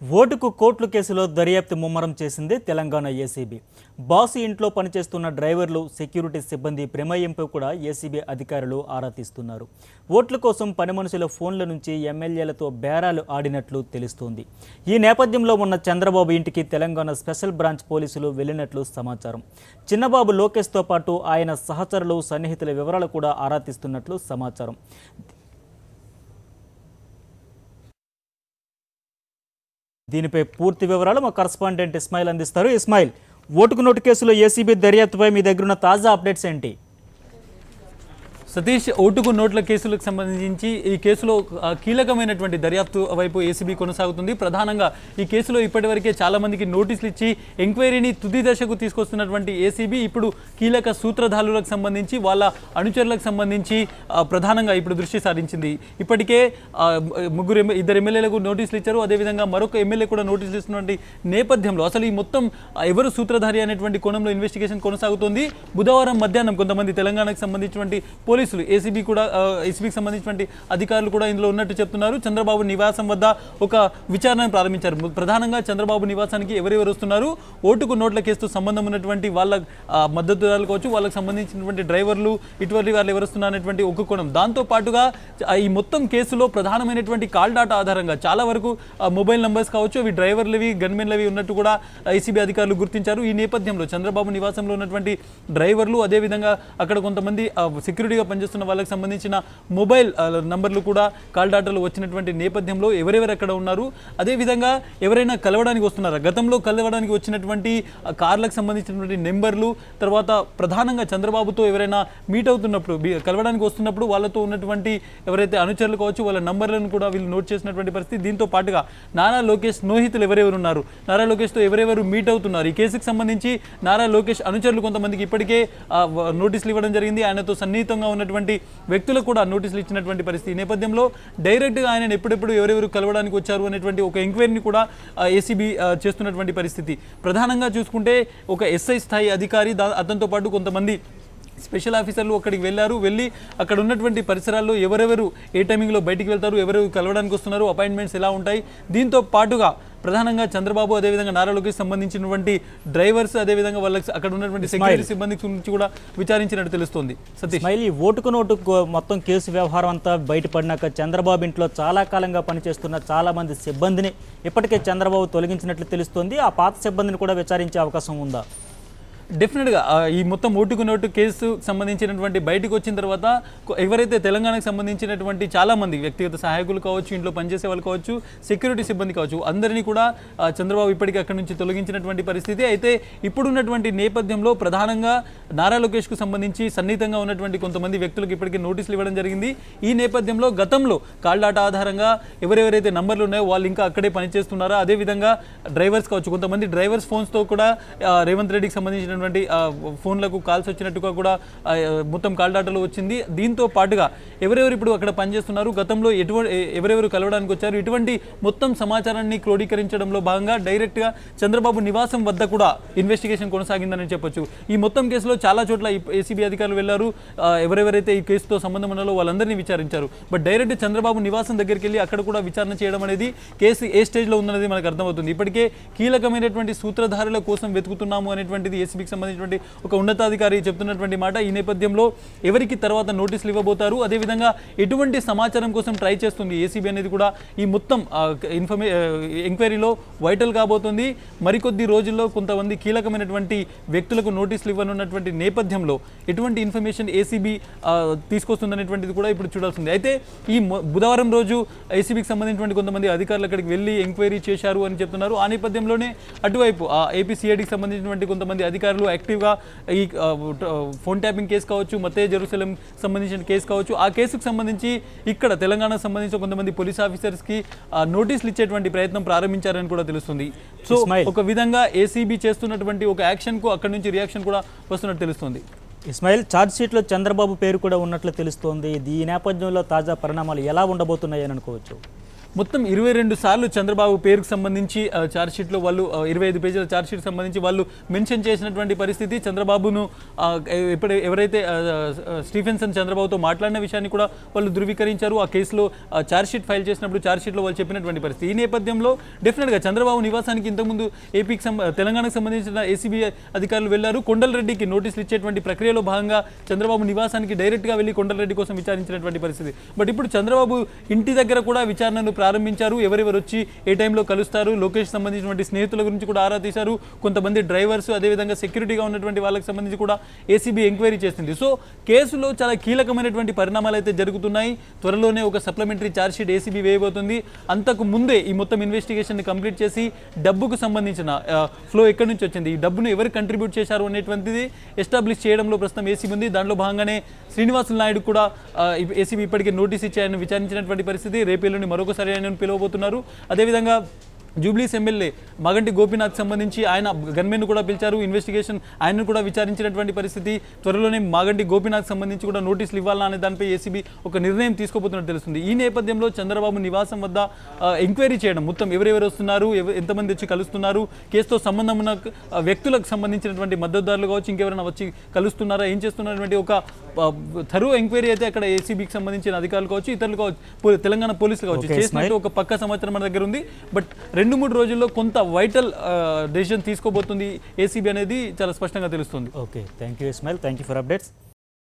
ఓటుకు కోట్లు కేసులో దర్యాప్తు ముమ్మరం చేసింది తెలంగాణ ఏసీబీ. బాసు ఇంట్లో పనిచేస్తున్న డ్రైవర్లు, సెక్యూరిటీ సిబ్బంది ప్రమేయంపై కూడా ఏసీబీ అధికారులు ఆరా తీస్తున్నారు. ఓట్ల కోసం పని మనుషుల ఫోన్ల నుంచి ఎమ్మెల్యేలతో బేరాలు ఆడినట్లు తెలుస్తోంది. ఈ నేపథ్యంలో ఉన్న చంద్రబాబు ఇంటికి తెలంగాణ స్పెషల్ బ్రాంచ్ పోలీసులు వెళ్లినట్లు సమాచారం. చిన్నబాబు లోకేష్తో పాటు ఆయన సహచరులు, సన్నిహితుల వివరాలు కూడా ఆరా తీస్తున్నట్లు సమాచారం. దీనిపై పూర్తి వివరాలు మా కరస్పాండెంట్ ఇస్మాయిల్ అందిస్తారు. ఇస్మాయిల్, ఓటుకు నోటు కేసులో ఏసీబీ దర్యాప్తుపై మీ దగ్గర ఉన్న తాజా అప్డేట్స్ ఏంటి? సతీష్, ఓటుకు నోట్ల కేసులకు సంబంధించి ఈ కేసులో కీలకమైనటువంటి దర్యాప్తు వైపు ఏసీబీ కొనసాగుతుంది. ప్రధానంగా ఈ కేసులో ఇప్పటివరకే చాలా మందికి నోటీసులు ఇచ్చి ఎంక్వైరీని తుది దశకు తీసుకొస్తున్నటువంటి ఏసీబీ ఇప్పుడు కీలక సూత్రధారులకు సంబంధించి, వాళ్ళ అనుచరులకు సంబంధించి ప్రధానంగా ఇప్పుడు దృష్టి సారించింది. ఇప్పటికే ఇద్దరు ఎమ్మెల్యేలకు నోటీసులు ఇచ్చారు. అదేవిధంగా మరొక ఎమ్మెల్యే కూడా నోటీసులు ఇస్తున్నటువంటి నేపథ్యంలో అసలు ఈ మొత్తం ఎవరు సూత్రధారి అనేటువంటి కోణంలో ఇన్వెస్టిగేషన్ కొనసాగుతోంది. బుధవారం మధ్యాహ్నం కొంతమంది తెలంగాణకు సంబంధించినటువంటి పోలీసులు, ఏసీబీకి సంబంధించినటువంటి అధికారులు కూడా ఇందులో ఉన్నట్టు చెప్తున్నారు. చంద్రబాబు నివాసం వద్ద ఒక విచారణను ప్రారంభించారు. ప్రధానంగా చంద్రబాబు నివాసానికి ఎవరెవరు వస్తున్నారు, ఓటుకు నోట్ల కేసుతో సంబంధం ఉన్నటువంటి వాళ్ళ మద్దతుదారులు కావచ్చు, వాళ్ళకి సంబంధించినటువంటి డ్రైవర్లు, ఇటువంటి వాళ్ళు ఎవరు వస్తున్నారు అనేటువంటి ఒక కోణం. దాంతో పాటుగా ఈ మొత్తం కేసులో ప్రధానమైనటువంటి కాల్ డాటా ఆధారంగా చాలా వరకు మొబైల్ నంబర్స్ కావచ్చు, అవి డ్రైవర్లవి, గన్మెన్లవి ఉన్నట్టు కూడా ఏసీబీ అధికారులు గుర్తించారు. ఈ నేపథ్యంలో చంద్రబాబు నివాసంలో ఉన్నటువంటి డ్రైవర్లు, అదేవిధంగా అక్కడ కొంతమంది సెక్యూరిటీగా పనిచేస్తున్న వాళ్ళకి సంబంధించిన మొబైల్ నంబర్లు కూడా కాల్ డాటాలో వచ్చినటువంటి నేపథ్యంలో ఎవరెవరు అక్కడ ఉన్నారు, అదేవిధంగా ఎవరైనా కలవడానికి వస్తున్నారా, గతంలో కలవడానికి వచ్చినటువంటి కార్లకు సంబంధించినటువంటి నెంబర్లు, తర్వాత ప్రధానంగా చంద్రబాబుతో ఎవరైనా మీట్ అవుతున్నప్పుడు, కలవడానికి వస్తున్నప్పుడు వాళ్ళతో ఉన్నటువంటి ఎవరైతే అనుచరులు కావచ్చు, వాళ్ళ నంబర్లను కూడా వీళ్ళు నోట్ చేసినటువంటి పరిస్థితి. దీంతో పాటుగా నారా లోకేష్ స్నేహితులు ఎవరెవరు ఉన్నారు, నారా లోకేష్తో ఎవరెవరు మీట్ అవుతున్నారు, ఈ కేసుకు సంబంధించి నారా లోకేష్ అనుచరులు కొంతమందికి ఇప్పటికే నోటీసులు ఇవ్వడం జరిగింది. ఆయనతో సన్నిహితంగా ఉన్నటువంటి వ్యక్తులకు కూడా నోటీసులు ఇచ్చినటువంటి పరిస్థితి. ఈ నేపథ్యంలో డైరెక్ట్గా ఆయన ఎప్పుడెప్పుడు ఎవరెవరు కలవడానికి వచ్చారు అనేటువంటి ఒక ఎంక్వైరీని కూడా ఏసీబీ చేస్తున్నటువంటి పరిస్థితి. ప్రధానంగా చూసుకుంటే ఒక ఎస్ఐ స్థాయి అధికారి, అతనితో పాటు కొంతమంది స్పెషల్ ఆఫీసర్లు అక్కడికి వెళ్ళి అక్కడ ఉన్నటువంటి పరిసరాల్లో ఎవరెవరు ఏ టైమింగ్లో బయటికి వెళ్తారు, ఎవరెవరు కలవడానికి వస్తున్నారు, అపాయింట్మెంట్స్ ఎలా ఉంటాయి, దీంతో పాటుగా ప్రధానంగా చంద్రబాబు, అదేవిధంగా నారా లోకేష్ సంబంధించినటువంటి డ్రైవర్స్, అదేవిధంగా వాళ్ళకి అక్కడ ఉన్నటువంటి సెక్యూరిటీ సిబ్బంది గురించి కూడా విచారించినట్టు తెలుస్తోంది. సతీష్, ఈ ఓటుకు నోటు మొత్తం కేసు వ్యవహారం అంతా బయటపడినాక చంద్రబాబు ఇంట్లో చాలా కాలంగా పనిచేస్తున్న చాలా మంది సిబ్బందిని ఇప్పటికే చంద్రబాబు తొలగించినట్లు తెలుస్తోంది. ఆ పాత సిబ్బందిని కూడా విచారించే అవకాశం ఉందా? డెఫినెట్గా ఈ మొత్తం ఓటుకు నోటు కేసు సంబంధించినటువంటి బయటకు వచ్చిన తర్వాత ఎవరైతే తెలంగాణకు సంబంధించినటువంటి చాలామంది వ్యక్తిగత సహాయకులు కావచ్చు, ఇంట్లో పనిచేసే వాళ్ళు కావచ్చు, సెక్యూరిటీ సిబ్బంది కావచ్చు, అందరినీ కూడా చంద్రబాబు ఇప్పటికీ అక్కడి నుంచి తొలగించినటువంటి పరిస్థితి. అయితే ఇప్పుడున్నటువంటి నేపథ్యంలో ప్రధానంగా నారా లోకేష్కు సంబంధించి సన్నిహితంగా ఉన్నటువంటి కొంతమంది వ్యక్తులకు ఇప్పటికీ నోటీసులు ఇవ్వడం జరిగింది. ఈ నేపథ్యంలో గతంలో కాల్ డాటా ఆధారంగా ఎవరెవరైతే నంబర్లు ఉన్నాయో వాళ్ళు ఇంకా అక్కడే పనిచేస్తున్నారో, అదేవిధంగా డ్రైవర్స్ కావచ్చు, కొంతమంది డ్రైవర్స్ ఫోన్స్తో కూడా రేవంత్ రెడ్డికి సంబంధించిన ఫోన్లకు కాల్స్ వచ్చినట్టుగా కూడా మొత్తం కాల్ డాటాలో వచ్చింది. దీంతో పాటుగా ఎవరెవరు ఇప్పుడు అక్కడ పనిచేస్తున్నారు, గతంలో ఎవరెవరు కలవడానికి వచ్చారు, ఇటువంటి మొత్తం సమాచారాన్ని క్రోడీకరించడంలో భాగంగా డైరెక్ట్గా చంద్రబాబు నివాసం వద్ద కూడా ఇన్వెస్టిగేషన్ కొనసాగిందని చెప్పొచ్చు. ఈ మొత్తం కేసులో చాలా చోట్ల ఏసీబీ అధికారులు వెళ్లారు, ఎవరెవరైతే ఈ కేసుతో సంబంధం ఉన్నారో వాళ్ళందరినీ విచారించారు. బట్ డైరెక్ట్ చంద్రబాబు నివాసం దగ్గరికి వెళ్ళి అక్కడ కూడా విచారణ చేయడం అనేది కేసు ఏ స్టేజ్లో ఉందనేది మనకు అర్థమవుతుంది. ఇప్పటికే కీలకమైనటువంటి సూత్రధారుల కోసం వెతుకుతున్నాము అనేటువంటిది ఏసీబీకి సంబంధించినటువంటి ఒక ఉన్నతాధికారి చెప్తున్నటువంటి మాట. ఈ నేపథ్యంలో ఎవరికి తర్వాత నోటీసులు ఇవ్వబోతారు, అదేవిధంగా ఎటువంటి సమాచారం కోసం ట్రై చేస్తుంది ఏసీబీ అనేది కూడా ఈ మొత్తం ఎంక్వైరీలో వైటల్ కాబోతుంది. మరికొద్ది రోజుల్లో కొంతమంది కీలకమైనటువంటి వ్యక్తులకు నోటీసులు ఇవ్వనున్నటువంటి నేపథ్యంలో ఎటువంటి ఇన్ఫర్మేషన్ ఏసీబీ తీసుకొస్తుందనేటువంటిది కూడా ఇప్పుడు చూడాల్సింది. అయితే ఈ బుధవారం రోజు ఏసీబీకి సంబంధించినటువంటి కొంతమంది అధికారులు అక్కడికి వెళ్ళి ఎంక్వైరీ చేశారు అని చెప్తున్నారు. ఆ నేపథ్యంలోనే అటువైపు ఏపీసీఐడికి సంబంధించినటువంటి కొంతమంది అధికారులు యాక్టివ్గా ఈ ఫోన్ ట్యాపింగ్ కేసు కావచ్చు, మతే జెరూసలేం సంబంధించిన కేసు కావచ్చు, ఆ కేసుకు సంబంధించి ఇక్కడ తెలంగాణకు సంబంధించిన కొంతమంది పోలీస్ ఆఫీసర్స్కి నోటీసులు ఇచ్చేటువంటి ప్రయత్నం ప్రారంభించారని కూడా తెలుస్తుంది. సో ఒక విధంగా ఏసీబీ చేస్తున్నటువంటి ఒక యాక్షన్కు అక్కడి నుంచి రియాక్షన్ కూడా వస్తున్నట్టు తెలుస్తుంది. ఇస్మాయిల్, ఛార్జ్ షీట్లో చంద్రబాబు పేరు కూడా ఉన్నట్లు తెలుస్తోంది. ఈ నేపథ్యంలో తాజా పరిణామాలు ఎలా ఉండబోతున్నాయని అనుకోవచ్చు? మొత్తం 22 సార్లు చంద్రబాబు పేరుకు సంబంధించి ఛార్జ్షీట్లో వాళ్ళు 25 పేజీల ఛార్జ్షీట్ సంబంధించి వాళ్ళు మెన్షన్ చేసినటువంటి పరిస్థితి. చంద్రబాబును ఎవరైతే స్టీఫెన్సన్ చంద్రబాబుతో మాట్లాడిన విషయాన్ని కూడా వాళ్ళు ధృవీకరించారు. ఆ కేసులో ఛార్జ్షీట్ ఫైల్ చేసినప్పుడు ఛార్జ్షీట్లో వాళ్ళు చెప్పినటువంటి పరిస్థితి. ఈ నేపథ్యంలో డెఫినెట్గా చంద్రబాబు నివాసానికి ఇంతకుముందు తెలంగాణకు సంబంధించిన ఏసీబీ అధికారులు వెళ్లారు. కొండలరెడ్డికి నోటీసులు ఇచ్చేటువంటి ప్రక్రియలో భాగంగా చంద్రబాబు నివాసానికి డైరెక్ట్గా వెళ్ళి కొండలరెడ్డి కోసం విచారించినటువంటి పరిస్థితి. బట్ ఇప్పుడు చంద్రబాబు ఇంటి దగ్గర కూడా విచారణను ప్రారంభించారు. ఎవరెవరు వచ్చి ఏ టైంలో కలుస్తారు, లోకేష్ సంబంధించినటువంటి స్నేహితుల గురించి కూడా ఆరా తీశారు. కొంతమంది డ్రైవర్స్, అదేవిధంగా సెక్యూరిటీగా ఉన్నటువంటి వాళ్ళకి సంబంధించి కూడా ఏసీబీ ఎంక్వైరీ చేస్తుంది. సో కేసులో చాలా కీలకమైనటువంటి పరిణామాలు అయితే జరుగుతున్నాయి. త్వరలోనే ఒక సప్లిమెంటరీ ఛార్జ్షీట్ ఏసీబీ వేయబోతుంది. అంతకు ముందే ఈ మొత్తం ఇన్వెస్టిగేషన్ కంప్లీట్ చేసి డబ్బుకు సంబంధించిన ఫ్లో ఎక్కడి నుంచి వచ్చింది, ఈ డబ్బును ఎవరు కంట్రిబ్యూట్ చేశారు అనేటువంటిది ఎస్టాబ్లిష్ చేయడంలో ప్రస్తుతం ఏసీబీ ఉంది. దాంట్లో భాగంగానే శ్రీనివాసులు నాయుడు కూడా ఏసీబీ ఇప్పటికే నోటీస్ ఇచ్చి ఆయన విచారించినటువంటి పరిస్థితి. రేపేళ్ళని మరొకసారి ఆయన పిలవబోతున్నారు. అదేవిధంగా జూబ్లీస్ ఎమ్మెల్యే మాగంటి గోపీనాథ్ సంబంధించి ఆయన గన్మెన్ కూడా పిలిచారు. ఇన్వెస్టిగేషన్ ఆయనను కూడా విచారించినటువంటి పరిస్థితి. త్వరలోనే మాగంటి గోపీనాథ్ సంబంధించి కూడా నోటీసులు ఇవ్వాలా అనే దానిపై ఏసీబీ ఒక నిర్ణయం తీసుకోబోతున్నట్టు తెలుస్తుంది. ఈ నేపథ్యంలో చంద్రబాబు నివాసం వద్ద ఎంక్వైరీ చేయడం, మొత్తం ఎవరెవరు వస్తున్నారు, ఎంతమంది వచ్చి కలుస్తున్నారు, కేసుతో సంబంధం ఉన్న వ్యక్తులకు సంబంధించినటువంటి మద్దతుదారులు కావచ్చు, ఇంకెవరైనా వచ్చి కలుస్తున్నారా, ఏం చేస్తున్నటువంటి ఒక థరో ఎంక్వైరీ అయితే అక్కడ ఏసీబీకి సంబంధించిన అధికారులు కావచ్చు, ఇతరులు కావచ్చు, తెలంగాణ పోలీసులు కావచ్చు చేసినట్టు ఒక పక్క సమాచారం మన దగ్గర ఉంది. బట్ 2-3 రోజుల్లో కొంత వైటల్ డెసిషన్ తీసుకోబోతుంది ఏసీబీ అనేది చాలా స్పష్టంగా తెలుస్తుంది. Okay, thank you Ismail, thank you for updates.